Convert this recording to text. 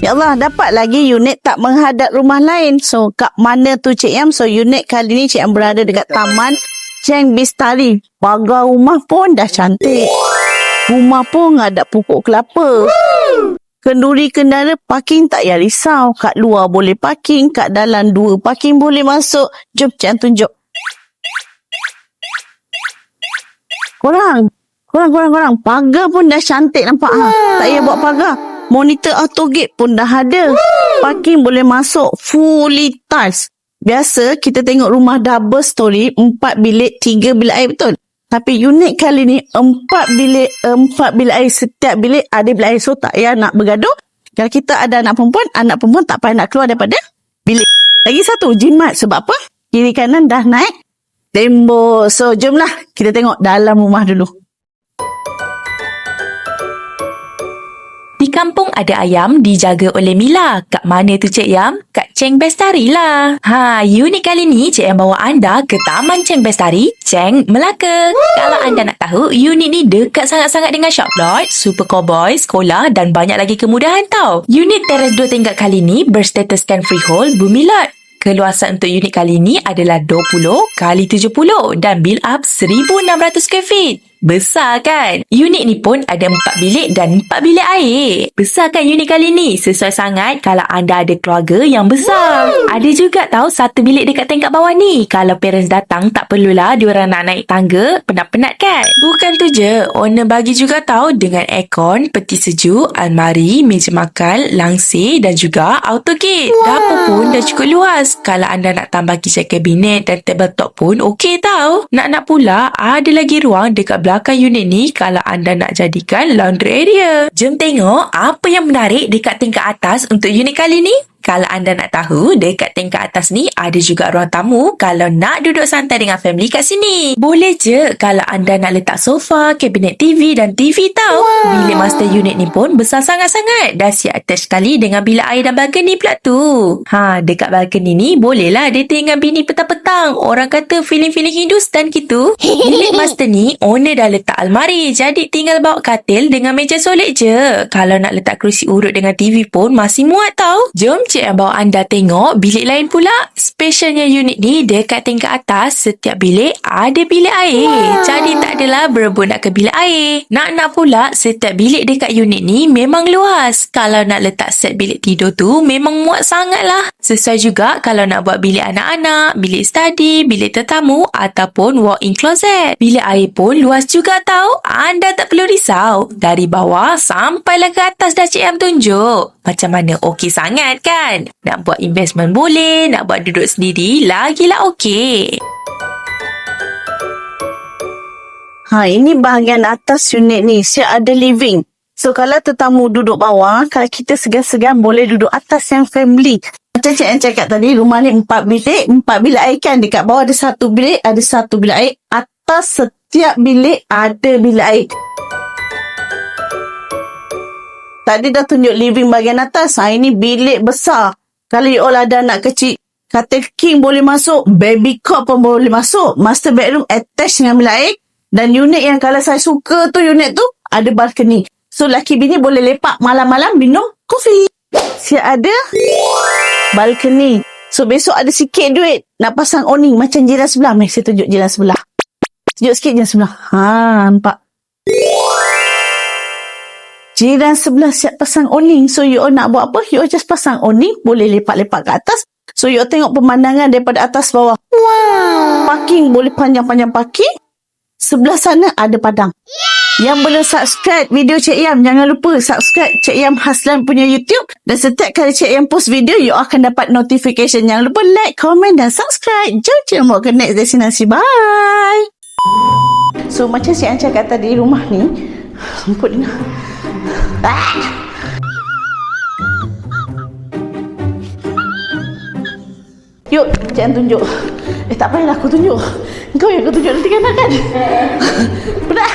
Ya Allah, dapat lagi unit tak menghadap rumah lain. So, kat mana tu Cik Yam? So, unit kali ni Cik Yam berada dekat Taman Cheng Bistari. Pagar rumah pun dah cantik. Rumah pun ngadap pokok kelapa. Kenduri kendaraan parking tak payah risau. Kat luar boleh parking, kat dalam 2 parking boleh masuk. Jom Cik Yam tunjuk. Korang. Pagar pun dah cantik nampak. Tak payah buat pagar. Monitor auto gate pun dah ada. Parking boleh masuk fully tiles. Biasa kita tengok rumah double story, 4 bilik, 3 bilik air, betul? Tapi unit kali ni 4 bilik air. Setiap bilik ada bilik air. So tak payah nak bergaduh. Kalau kita ada anak perempuan tak payah nak keluar daripada bilik. Lagi satu, jimat. Sebab apa? Kiri kanan dah naik tembok. So jomlah kita tengok dalam rumah dulu. Di kampung ada ayam dijaga oleh Mila. Kat mana tu Cik Yam? Kat Cheng Bestari lah. Unit kali ni Cik Yam bawa anda ke Taman Cheng Bestari, Cheng, Melaka. Kalau anda nak tahu, unit ni dekat sangat-sangat dengan Shoplot, Super Cowboy, sekolah dan banyak lagi kemudahan tau. Unit teres 2 tingkat kali ni berstatuskan freehold bumi lot. Keluasan untuk unit kali ni adalah 20 kali 70 dan build up 1,600 square feet. Besar kan? Unit ni pun ada 4 bilik dan 4 bilik air. Besar kan unit kali ni? Sesuai sangat kalau anda ada keluarga yang besar. Ada juga tahu 1 bilik dekat tingkat bawah ni. Kalau parents datang, tak perlulah diorang nak naik tangga. Penat-penat kan? Bukan tu je. Owner bagi juga tahu dengan aircon, peti sejuk, almari, meja makan, langsir dan juga auto gate. Dapur pun dah cukup luas. Kalau anda nak tambah kitchen cabinet dan tabletop pun okey tau. Nak pula ada lagi ruang dekat belakang unit ni kalau anda nak jadikan laundry area. Jom tengok apa yang menarik dekat tingkat atas untuk unit kali ni. Kalau anda nak tahu, dekat tingkat atas ni ada juga ruang tamu kalau nak duduk santai dengan family kat sini. Boleh je kalau anda nak letak sofa, kabinet TV dan TV tau. Bilik master unit ni pun besar sangat-sangat. Dah siap attach sekali dengan bilik air dan balcony pula tu. Dekat balcony ni bolehlah dating dengan bini petang-petang. Orang kata feeling-feeling Hindustan gitu. Bilik master ni owner dah letak almari. Jadi tinggal bawa katil dengan meja solid je. Kalau nak letak kerusi urut dengan TV pun masih muat tau. Jom Cik yang bawa anda tengok bilik lain pula. Specialnya unit ni dekat tingkat atas, setiap bilik ada bilik air. Jadi tak adalah berebut nak ke bilik air. Nak pula setiap bilik dekat unit ni memang luas. Kalau nak letak set bilik tidur tu memang muat sangat lah. Sesuai juga kalau nak buat bilik anak-anak, bilik study, bilik tetamu ataupun walk-in closet. Bilik air pun luas juga tau. Anda tak perlu risau. Dari bawah sampailah ke atas dah Cik Yam tunjuk. Macam mana? Okey sangat kan? Nak buat investment boleh, nak buat duduk sendiri lagilah okey. Ini bahagian atas unit ni. Siap ada living. So, kalau tetamu duduk bawah, kalau kita segan-segan boleh duduk atas yang family. Macam Cik yang cakap tadi, rumah ni 4 bilik, 4 bilik air kan. Dekat bawah ada 1 bilik, ada 1 bilik air. Atas setiap bilik ada bilik air. Tadi dah tunjuk living bahagian atas. Ini bilik besar. Kalau you all ada anak kecil, katil king boleh masuk. Baby cot pun boleh masuk. Master bedroom attached dengan bilik air. Dan unit yang kalau saya suka tu, unit tu ada balcony. So, laki bini boleh lepak malam-malam minum kopi. Siap ada balcony. So, besok ada sikit duit nak pasang awning macam jiran sebelah. Mari saya tunjuk jiran sebelah. Tunjuk sikit jiran sebelah. Nampak? Jiran sebelah siap pasang awning. So, you all nak buat apa? You all just pasang awning. Boleh lepak-lepak ke atas. So, you all tengok pemandangan daripada atas bawah. Parking boleh panjang-panjang parking. Sebelah sana ada padang. Yang belum subscribe video Cik Yam, jangan lupa subscribe Cik Yam Haslan punya YouTube. Dan setiap kali Cik Yam post video, you akan dapat notification. Jangan lupa like, komen dan subscribe. Jom Cik Yam bawa ke next destinasi. Bye! So, macam Cik Yam cakap tadi, rumah ni rumput ni. Yuk, Cik Yam tunjuk. Tak payahlah aku tunjuk. Kau yang aku tunjuk nanti kan? Penat.